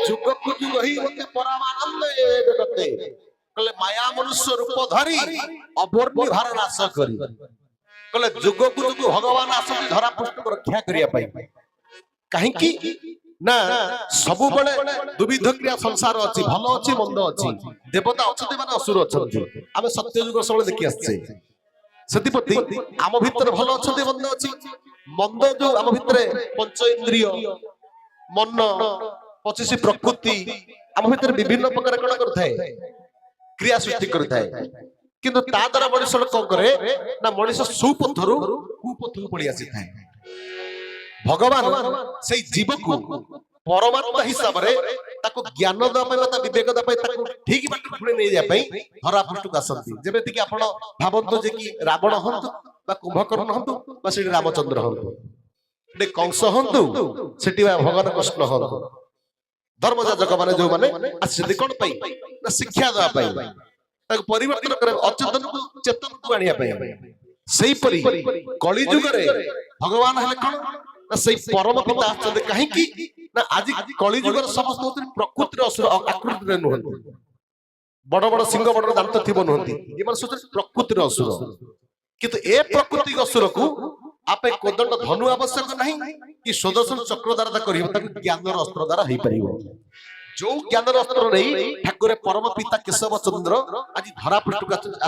ଯୁଗକୁ ଯୁଗ ହି ମତେ ପରମାନନ୍ଦ ଜଗତେ କହିଲେ ମାୟା ମନୁଷ୍ୟ ରୂପ ଧରି ଅବର୍ଣ୍ଣି ଭାର ନାଶ କରି କହିଲେ ଯୁଗକୁ ଯୁଗ ଭଗବାନ ଆସନ୍ତି ଧରା ପୃଷ୍ଠକୁ ରକ୍ଷା କରିବା ପାଇଁ। କାହିଁକି ନା ସବୁବେଳେ ଦୁବିଧ କ୍ରିୟା ସଂସାର ଅଛି, ଭଲ ଅଛି ମନ୍ଦ ଅଛି, ଦେବତା ଅଛନ୍ତି ମାନେ ଅସୁର ଅଛନ୍ତି। ଆମେ ସତ୍ୟ ଯୁଗ ସବୁବେଳେ ଦେଖି ଆସିଛେ। ସେଥିପ୍ରତି ଆମ ଭିତରେ ଭଲ ଅଛନ୍ତି ମନ୍ଦ ଅଛି, ମନ୍ଦ ଯୋଉ ଆମ ଭିତରେ ପଞ୍ଚ ଇନ୍ଦ୍ରିୟ ମନ 25 ପ୍ରକୃତି ଆମ ଭିତରେ ବିଭିନ୍ନ ପ୍ରକାର କଣ କରିଥାଏ କ୍ରିୟା ସୃଷ୍ଟି କରିଥାଏ। କିନ୍ତୁ ତା ଦ୍ୱାରା ମଣିଷ କଣ କରେ ନା ମଣିଷ ସୁପଥରୁ କୁପଥକୁ ପଳେଇ ଆସିଥାଏ। ଭଗବାନ ସେଇ ଜୀବକୁ ପରମାତ୍ମା ହିସାବରେ ତାକୁ ଜ୍ଞାନ ଦେବା ପାଇଁ ତା ବିବେକ ଦେବା ପାଇଁ ତାକୁ ଠିକ ବାଟକୁ ପୁଣି ନେଇଯିବା ପାଇଁ ଧରା ପୃଷ୍ଠକୁ ଆସନ୍ତି। ଯେମିତିକି ଆପଣ ଭାବନ୍ତୁ ଯେ କି ରାବଣ ହନ୍ତୁ ବା କୁମ୍ଭକର୍ଣ୍ଣ ହନ୍ତୁ ବା ସେଠି ରାମଚନ୍ଦ୍ର ହନ୍ତୁ, ସେଠି କଂସ ହନ୍ତୁ, ସେଠି ଭଗବାନ କୃଷ୍ଣ ହନ୍ତୁ, ଧର୍ମଯାଜକ ମାନେ ଯୋଉମାନେ ଆସିଛନ୍ତି କଣ ପାଇଁ ନା ଶିକ୍ଷା ଦେବା ପାଇଁ, ତାକୁ ପରିବର୍ତ୍ତନ କରିବା, ଅଚେତନକୁ ଚେତନକୁ ଆଣିବା ପାଇଁ। ସେଇପରି କଳି ଯୁଗରେ ଭଗବାନ ହେଲେ କଣ ନା ସେଇ ପରମ ପିତା ଆସିଛନ୍ତି। କାହିଁକି ନା ଆଜି କଳି ଯୁଗର ସମସ୍ତ ହଉଛନ୍ତି ପ୍ରକୃତିର ଅସୁର, ଆକୃତିରେ ନୁହନ୍ତି, ବଡ ବଡ ସିଂହ ବଡ ଦାନ୍ତ ଥିବ ନୁହନ୍ତି, ଏମାନେ ସବୁ ପ୍ରକୃତିର ଅସୁର। କିନ୍ତୁ ଏ ପ୍ରକୃତି ଅସୁରକୁ ଆପେ କୋଦଣ୍ଡ ଧନୁ ଆବଶ୍ୟକ ନାହିଁ କି ସୁଦର୍ଶନ ଚକ୍ର ଦ୍ୱାରା କରିବ, ତାକୁ ଜ୍ଞାନର ଅସ୍ତ୍ର ଦ୍ୱାରା ହେଇପାରିବ। ଯୋଉ ଜ୍ଞାନର ଅସ୍ତ୍ର ନେଇ ଠାକୁର ପରମ ପିତା କେଶବ ଚନ୍ଦ୍ର ଆଜି ଧରା ପୃଷ୍ଠକୁ ଆସିଛନ୍ତି।